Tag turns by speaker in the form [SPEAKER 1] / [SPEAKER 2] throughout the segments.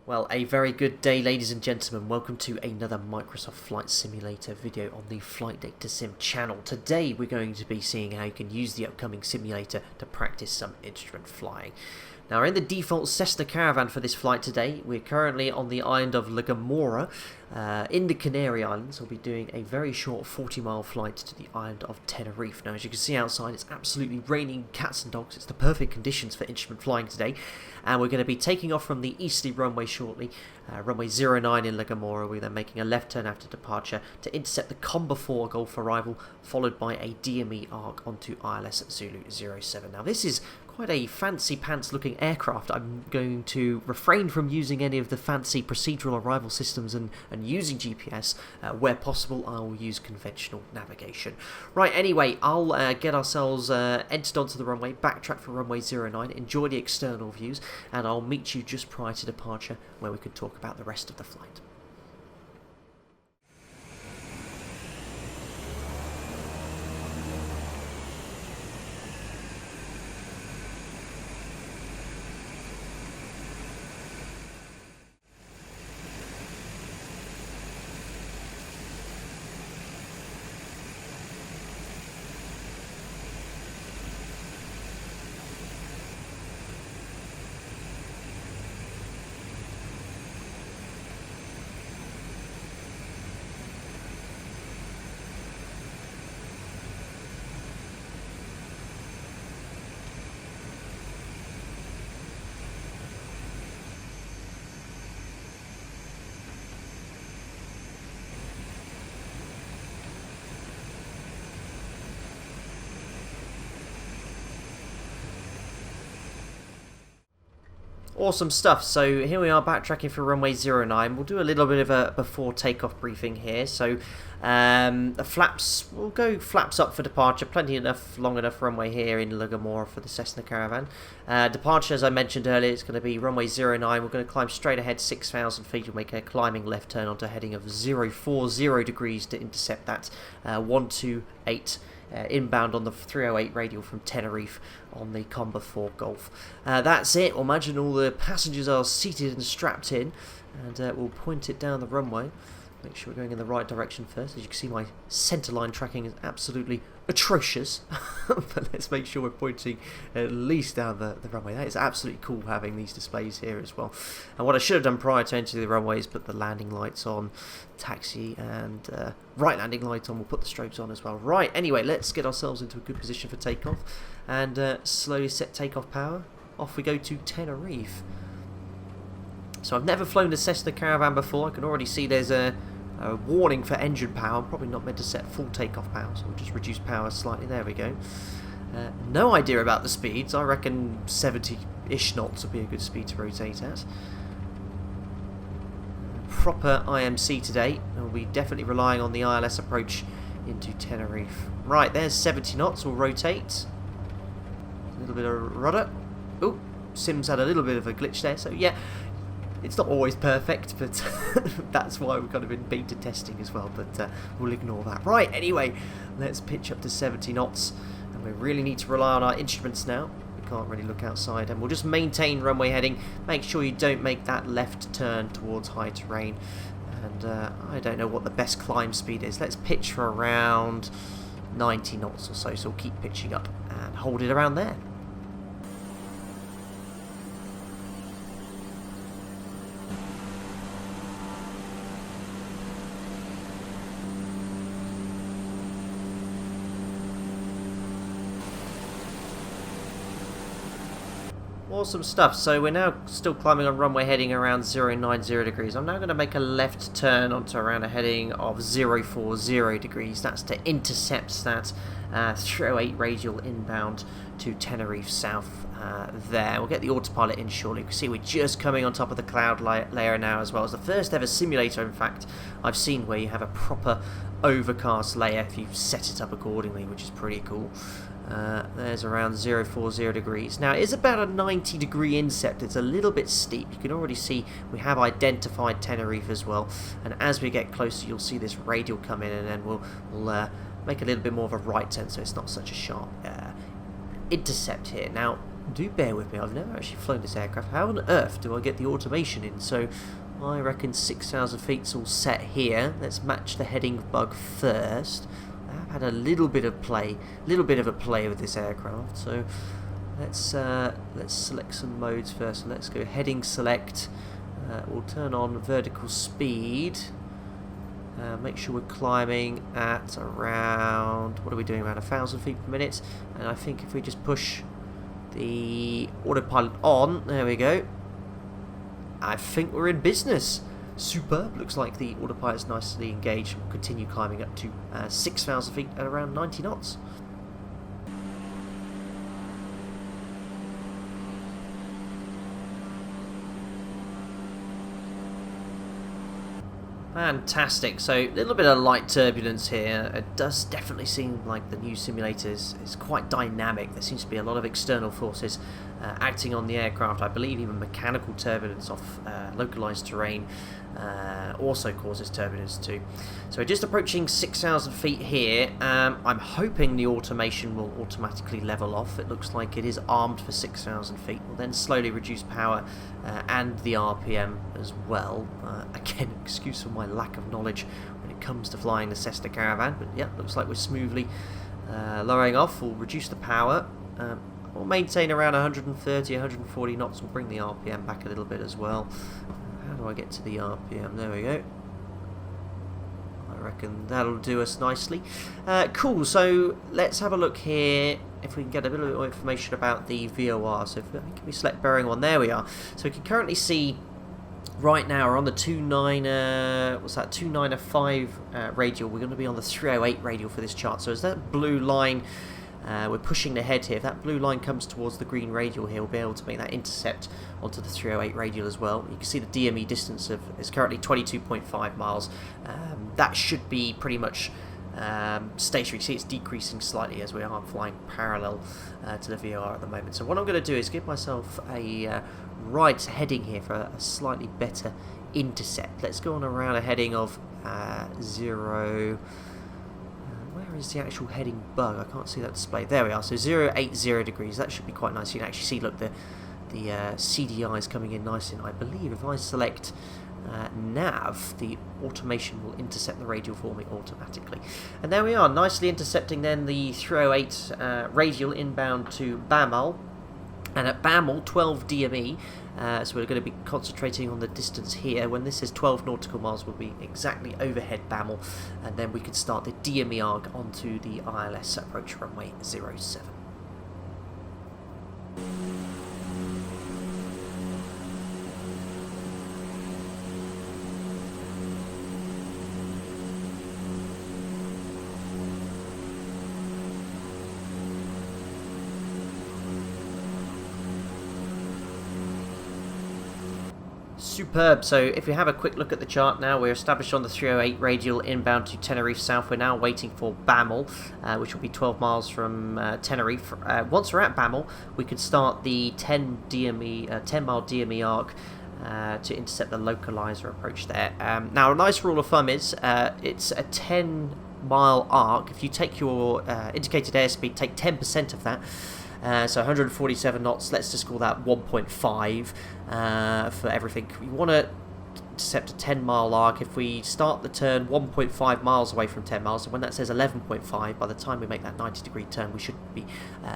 [SPEAKER 1] Well, a very good day, ladies and gentlemen. Welcome to another Microsoft Flight Simulator video on the Flight Data Sim channel. Today we're going to be seeing how you can use the upcoming simulator to practice some instrument flying. Now, we're in the Default Cessna Caravan for this flight today. We're currently on the island of La Gomorra in the Canary Islands. We'll be doing a very short 40-mile flight to the island of Tenerife. Now, as you can see outside, it's absolutely raining cats and dogs. It's the perfect conditions for instrument flying today. And we're going to be taking off from the easterly runway shortly, runway 09 in La Gomorra. We're then making a left turn after departure to intercept the Comba 4 Gulf arrival, followed by a DME ARE onto ILS at Zulu 07. Now, this is quite a fancy pants looking aircraft. I'm going to refrain from using any of the fancy procedural arrival systems and using GPS. Where possible, I will use conventional navigation. Right, anyway, I'll get ourselves entered onto the runway, backtrack for runway 09, enjoy the external views, and I'll meet you just prior to departure where we can talk about the rest of the flight. Awesome stuff. So here we are backtracking for runway 09. We'll do a little bit of a before takeoff briefing here. So the flaps, we'll go flaps up for departure. Plenty enough, long enough runway here in La Gomorra for the Cessna Caravan. Departure, as I mentioned earlier, it's going to be runway 09. We're going to climb straight ahead 6,000 feet. We'll make a climbing left turn onto a heading of 040 degrees to intercept that 128 inbound on the 308 radial from Tenerife on the Comba 4 Gulf. That's it. We'll imagine all the passengers are seated and strapped in, and we'll point it down the runway. Make sure we're going in the right direction first. As you can see, my centerline tracking is absolutely atrocious. But let's make sure we're pointing at least down the runway. That is absolutely cool having these displays here as well. And what I should have done prior to entering the runway is put the landing lights on, taxi and right landing light on. We'll put the strobes on as well. Right, anyway, let's get ourselves into a good position for takeoff and slowly set takeoff power. Off we go to Tenerife. So I've never flown the Cessna Caravan before. I can already see there's a warning for engine power. I'm probably not meant to set full takeoff power, so we'll just reduce power slightly. There we go. No idea about the speeds. I reckon 70-ish knots would be a good speed to rotate at. Proper IMC today. We'll be definitely relying on the ILS approach into Tenerife. Right, there's 70 knots. We'll rotate. A little bit of rudder. Oh, Sim's had a little bit of a glitch there. So yeah, it's not always perfect, but that's why we've kind of been beta testing as well, but we'll ignore that. Right, anyway, let's pitch up to 70 knots, and we really need to rely on our instruments now. We can't really look outside, and we'll just maintain runway heading. Make sure you don't make that left turn towards high terrain, and I don't know what the best climb speed is. Let's pitch for around 90 knots or so, so we'll keep pitching up and hold it around there. Awesome stuff. So we're now still climbing on runway heading around 090 degrees. I'm now going to make a left turn onto around a heading of 040 degrees. That's to intercept that 308 radial inbound to Tenerife South there. We'll get the autopilot in shortly. You can see we're just coming on top of the cloud layer now as well. It's the first ever simulator, in fact, I've seen where you have a proper overcast layer if you set it up accordingly, which is pretty cool. There's around 040 degrees. Now, it is about a 90-degree incept. It's a little bit steep. You can already see we have identified Tenerife as well. And as we get closer, you'll see this radial come in, and then we'll make a little bit more of a right turn so it's not such a sharp intercept here. Now, Do bear with me, I've never actually flown this aircraft. How on earth do I get the automation in? So I reckon 6,000 feet's all set here. Let's match the heading bug first. I've had a little bit of a play with this aircraft, so let's select some modes first. Let's go heading select. We'll turn on vertical speed. Make sure we're climbing at around, what are we doing, around 1,000 feet per minute. And I think if we just push the autopilot on, there we go, I think we're in business. Superb. Looks like the autopilot's nicely engaged. We'll continue climbing up to 6,000 feet at around 90 knots. Fantastic. So a little bit of light turbulence here. It does definitely seem like the new simulator is quite dynamic. There seems to be a lot of external forces acting on the aircraft. I believe even mechanical turbulence off localized terrain also causes turbulence too. So we're just approaching 6,000 feet here. I'm hoping the automation will automatically level off. It looks like it is armed for 6,000 feet. We'll then slowly reduce power and the RPM as well. Again, excuse for my lack of knowledge when it comes to flying the Cessna Caravan, but yeah, looks like we're smoothly lowering off. We'll reduce the power. We'll maintain around 130, 140 knots. We'll bring the RPM back a little bit as well. How do I get to the RPM? There we go. I reckon that'll do us nicely. Cool, so let's have a look here if we can get a bit more information about the VOR. So if we select bearing 1, there we are. So we can currently see right now we're on the 295 radial. We're going to be on the 308 radial for this chart. So as that blue line, we're pushing ahead here. If that blue line comes towards the green radial here, we'll be able to make that intercept onto the 308 radial as well. You can see the DME distance is currently 22.5 miles. That should be pretty much stationary. You see it's decreasing slightly as we are flying parallel to the VOR at the moment. So what I'm going to do is give myself a right heading here for a slightly better intercept. Let's go on around a heading of 0... where is the actual heading bug? I can't see that display. There we are. So 080 degrees. That should be quite nice. You can actually see, look, the CDI is coming in nicely. And I believe if I select nav, the automation will intercept the radial for me automatically. And there we are, nicely intercepting then the 308 radial inbound to Bamel. And at Bamel, 12 DME, so we're going to be concentrating on the distance here. When this is 12 nautical miles, we'll be exactly overhead Bamel, and then we can start the DME ARE onto the ILS approach runway 07. Superb. So if we have a quick look at the chart now, we're established on the 308 radial inbound to Tenerife South. We're now waiting for Bamel, which will be 12 miles from Tenerife. Once we're at Bamel, we can start the 10 mile DME arc to intercept the localizer approach there. Now, a nice rule of thumb is it's a 10-mile arc. If you take your indicated airspeed, take 10% of that. So 147 knots, let's just call that 1.5 for everything. We want to intercept a 10-mile arc. If we start the turn 1.5 miles away from 10 miles, so when that says 11.5, by the time we make that 90-degree turn, we should be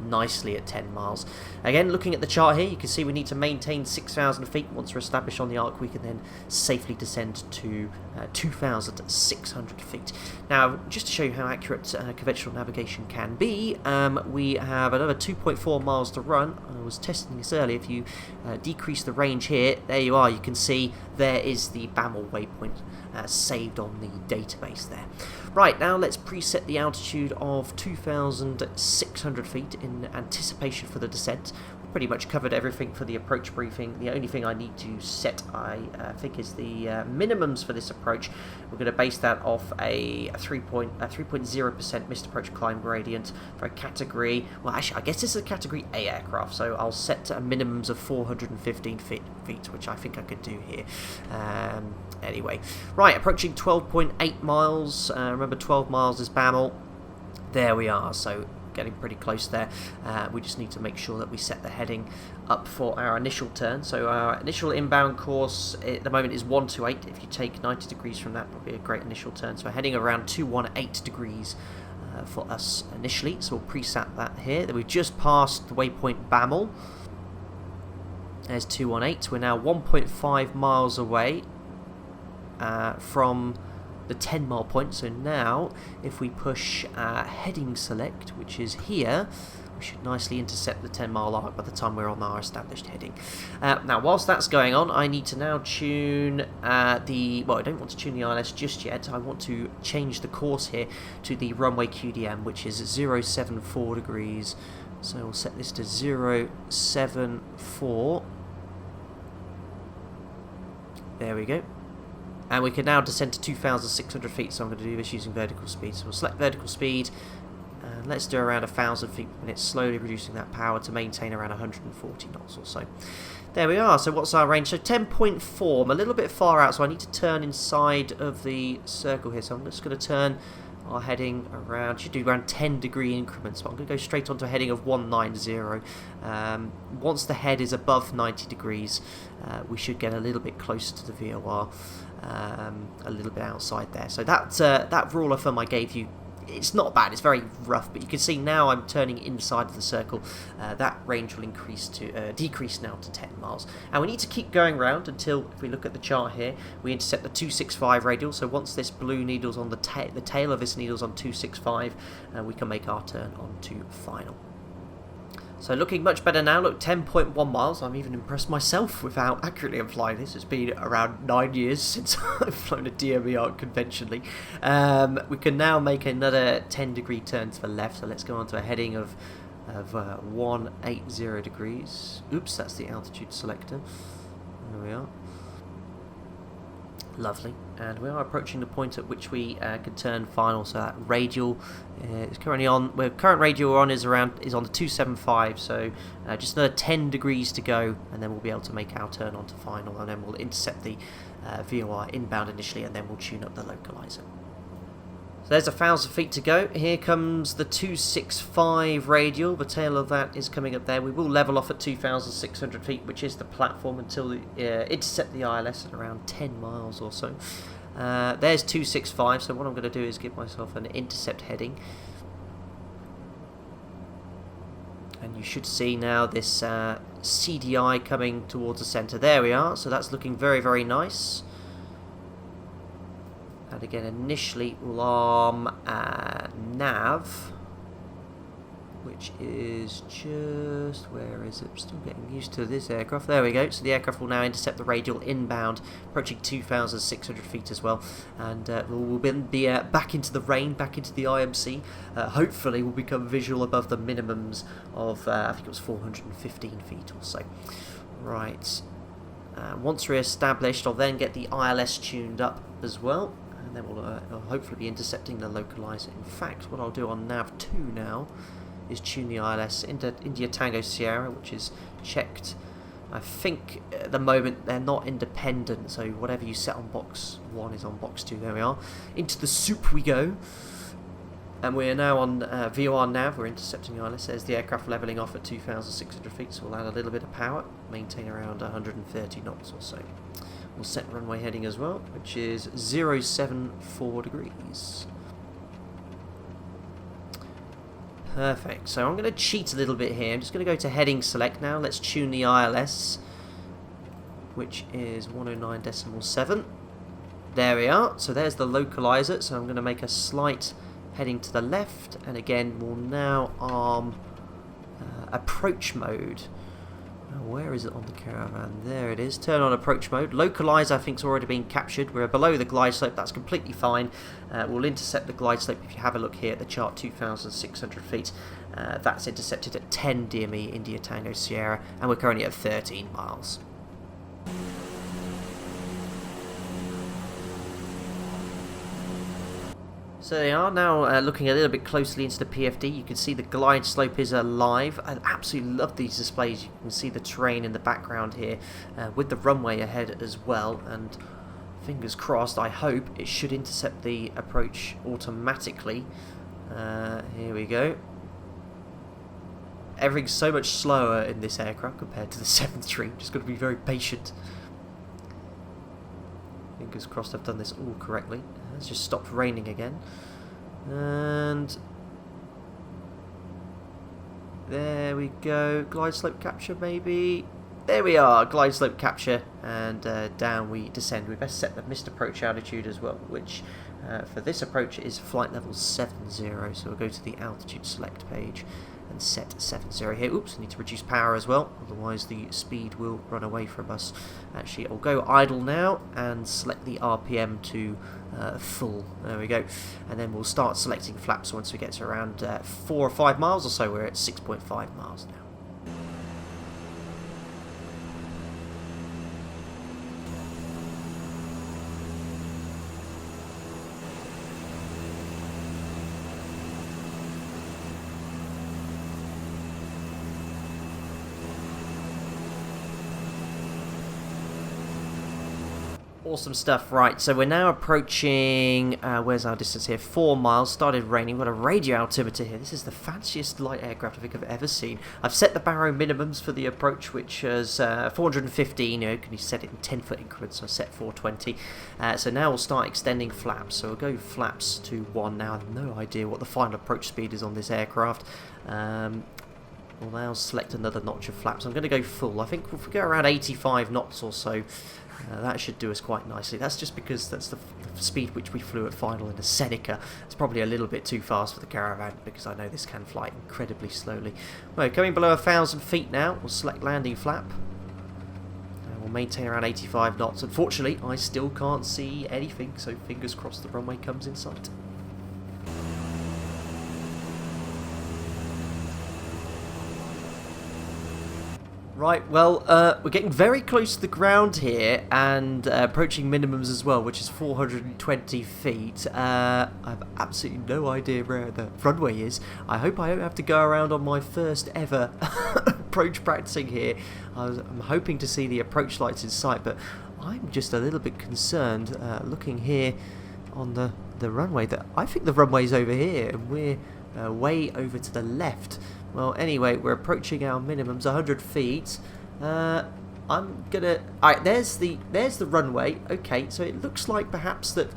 [SPEAKER 1] nicely at 10 miles. Again, looking at the chart here, you can see we need to maintain 6,000 feet. Once we're established on the arc, we can then safely descend to 2,600 feet. Now, just to show you how accurate conventional navigation can be, we have another 2.4 miles to run. I was testing this earlier. If you decrease the range here, there you are. You can see there is the Bamel waypoint saved on the database there. Right, now let's preset the altitude of 2,600 feet in anticipation for the descent. We've pretty much covered everything for the approach briefing. The only thing I need to set, I think, is the minimums for this approach. We're going to base that off a 3.0% missed approach climb gradient for a category, well actually I guess this is a category A aircraft, so I'll set minimums of 415 feet, which I think I could do here. Anyway, right, approaching 12.8 miles. Remember, 12 miles is Bamel. There we are. So getting pretty close there. We just need to make sure that we set the heading up for our initial turn. So our initial inbound course at the moment is 128. If you take 90 degrees from that, would be a great initial turn. So we're heading around 218 degrees for us initially. So we'll preset that here. Then we've just passed the waypoint Bamel. There's 218. We're now 1.5 miles away from the 10 mile point. So now if we push heading select, which is here, we should nicely intercept the 10 mile arc by the time we're on our established heading. Now whilst that's going on, I need to now tune I don't want to tune the ILS just yet. I want to change the course here to the runway QDM, which is 074 degrees. So we'll set this to 074. There we go. And we can now descend to 2,600 feet, so I'm going to do this using vertical speed. So we'll select vertical speed, and let's do around 1,000 feet per minute, slowly reducing that power to maintain around 140 knots or so. There we are. So what's our range? So 10.4. I'm a little bit far out, so I need to turn inside of the circle here. So I'm just going to turn our heading around, should do around 10 degree increments, but I'm going to go straight onto a heading of 190. Once the head is above 90 degrees, we should get a little bit closer to the VOR, a little bit outside there. So that rule of thumb I gave you, it's not bad, it's very rough, but you can see now I'm turning inside of the circle. That range will decrease now to 10 miles. And we need to keep going round until, if we look at the chart here, we intercept the 265 radial. So once this blue needle's on the tail of this needle's on 265, we can make our turn on to final. So looking much better now. Look, 10.1 miles. I'm even impressed myself with how accurately I'm flying this. It's been around 9 years since I've flown a DME ARE conventionally. We can now make another 10 degree turn to the left. So let's go on to a heading of 180 degrees. Oops, that's the altitude selector. There we are. Lovely. And we are approaching the point at which we can turn final. So that radial is currently on. Where current radial we're on is on the 275. So just another 10 degrees to go, and then we'll be able to make our turn onto final, and then we'll intercept the VOR inbound initially, and then we'll tune up the localizer. So there's 1,000 feet to go. Here comes the 265 radial. The tail of that is coming up there. We will level off at 2,600 feet, which is the platform, until we intercept the ILS at around 10 miles or so. There's 265, so what I'm going to do is give myself an intercept heading. And you should see now this CDI coming towards the centre. There we are. So that's looking very, very nice. And again, initially we'll arm nav, which is just, where is it? Still getting used to this aircraft. There we go. So the aircraft will now intercept the radial inbound, approaching 2,600 feet as well. And we'll be back into the rain, back into the IMC. Hopefully we'll become visual above the minimums of, I think it was 415 feet or so. Right. Once we're established, I'll then get the ILS tuned up as well. And then we'll hopefully be intercepting the localizer. In fact, what I'll do on nav 2 now is tune the ILS into India Tango Sierra, which is checked. I think at the moment they're not independent, so whatever you set on box 1 is on box 2. There we are. Into the soup we go. And we're now on VOR nav. We're intercepting the ILS. There's the aircraft levelling off at 2,600 feet, so we'll add a little bit of power, maintain around 130 knots or so. We'll set runway heading as well, which is 074 degrees. Perfect. So I'm going to cheat a little bit here. I'm just going to go to heading select now. Let's tune the ILS, which is 109.7. There we are. So there's the localizer. So I'm going to make a slight heading to the left, and again we'll now arm approach mode. Where is it on the Caravan? There it is. Turn on approach mode. Localize, I think, has already been captured. We're below the glide slope. That's completely fine. We'll intercept the glide slope. If you have a look here at the chart, 2,600 feet. That's intercepted at 10 DME India Tango Sierra, and we're currently at 13 miles. So they are now looking a little bit closely into the PFD. You can see the glide slope is alive. I absolutely love these displays. You can see the terrain in the background here with the runway ahead as well. And fingers crossed, I hope it should intercept the approach automatically. Here we go. everything's so much slower in this aircraft compared to the 7th Dream. Just got to be very patient. Fingers crossed I've done this all correctly. It's just stopped raining again. And there we go. Glide slope capture maybe. There we are. Glide slope capture. And down we descend. We best set the missed approach altitude as well, which for this approach is flight level 70. So we'll go to the altitude select page and set 70 here. Oops, I need to reduce power as well, otherwise the speed will run away from us. Actually, I'll go idle now and select the RPM to full. There we go. And then we'll start selecting flaps once we get to around 4 or 5 miles or so. We're at 6.5 miles now. Awesome stuff. Right, so we're now approaching, where's our distance here? 4 miles. Started raining. We've got a radio altimeter here. This is the fanciest light aircraft I think I've ever seen. I've set the baro minimums for the approach, which is 415. You know, can you set it in 10-foot increments? So I set 420. So now we'll start extending flaps. So we'll go flaps to 1 now. I have no idea what the final approach speed is on this aircraft. We'll now select another notch of flaps. I'm going to go full. I think if we go around 85 knots or so, that should do us quite nicely. That's just because that's the speed which we flew at final in the Seneca. It's probably a little bit too fast for the Caravan because I know this can fly incredibly slowly. Well, coming below 1,000 feet now, we'll select landing flap. And we'll maintain around 85 knots. Unfortunately, I still can't see anything, so fingers crossed the runway comes in sight. Right, well, we're getting very close to the ground here and approaching minimums as well, which is 420 feet. I have absolutely no idea where the runway is. I hope I don't have to go around on my first ever approach practicing here. I'm hoping to see the approach lights in sight, but I'm just a little bit concerned looking here on the runway that I think the runway's over here and we're way over to the left. Well, anyway, we're approaching our minimums, 100 feet. I'm gonna... Alright, there's the runway. Okay, so it looks like perhaps that...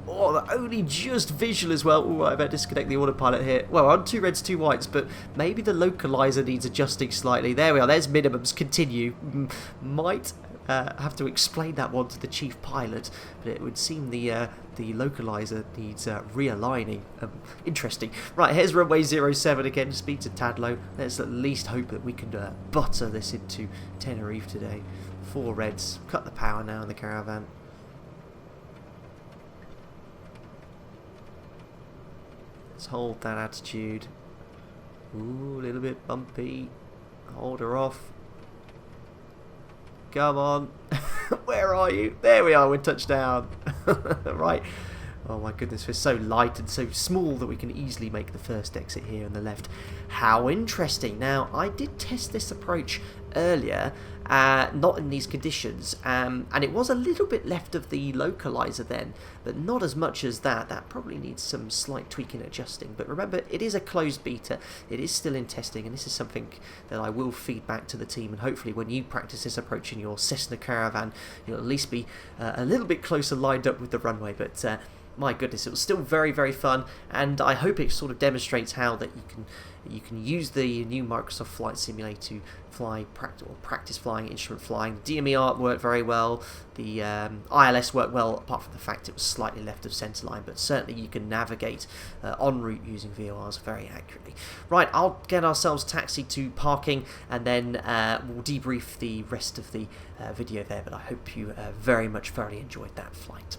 [SPEAKER 1] Oh, only just visual as well. Oh, I better disconnect the autopilot here. Well, on 2 reds, 2 whites, but maybe the localizer needs adjusting slightly. There we are, there's minimums. Continue. Might have to explain that one to the chief pilot, but it would seem the localizer needs realigning. Interesting. Right, here's runway 07 again. Speed's a tad low. Let's at least hope that we can butter this into Tenerife today. 4 reds. Cut the power now in the Caravan. Let's hold that attitude. Ooh, a little bit bumpy. Hold her off. Come on. Where are you? There we are, we're touchdown. Right. Oh my goodness, we're so light and so small that we can easily make the first exit here on the left. How interesting. Now, I did test this approach earlier, not in these conditions, and it was a little bit left of the localizer then, but not as much as that. That probably needs some slight tweaking and adjusting, but remember, it is a closed beta, it is still in testing, and this is something that I will feed back to the team, and hopefully when you practice this approach in your Cessna Caravan, you'll at least be a little bit closer lined up with the runway, but my goodness, it was still very, very fun, and I hope it sort of demonstrates how that you can use the new Microsoft Flight Simulator to fly practice flying, instrument flying. The DME ARE worked very well. The ILS worked well, apart from the fact it was slightly left of centerline, but certainly you can navigate en route using VORs very accurately. Right, I'll get ourselves taxied to parking, and then we'll debrief the rest of the video there, but I hope you very much thoroughly enjoyed that flight.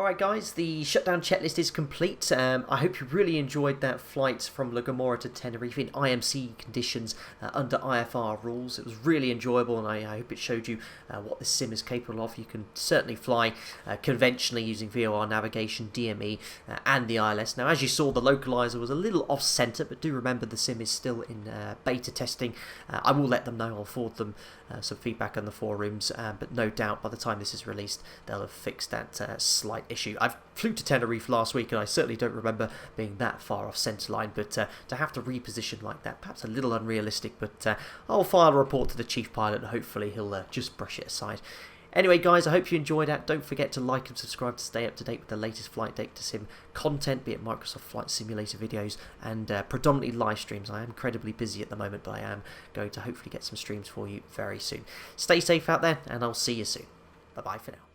[SPEAKER 1] Alright guys, the shutdown checklist is complete. I hope you really enjoyed that flight from La Gomora to Tenerife in IMC conditions under IFR rules. It was really enjoyable, and I hope it showed you what this sim is capable of. You can certainly fly conventionally using VOR navigation, DME and the ILS. Now as you saw, the localizer was a little off center, but do remember the sim is still in beta testing. I will let them know, I'll forward them some feedback on the forums, but no doubt by the time this is released they'll have fixed that slight issue. I flew to Tenerife last week and I certainly don't remember being that far off centerline, but to have to reposition like that, perhaps a little unrealistic, but I'll file a report to the chief pilot and hopefully he'll just brush it aside. Anyway guys, I hope you enjoyed that. Don't forget to like and subscribe to stay up to date with the latest flight data sim content, be it Microsoft Flight Simulator videos and predominantly live streams. I am incredibly busy at the moment, but I am going to hopefully get some streams for you very soon. Stay safe out there and I'll see you soon. Bye bye for now.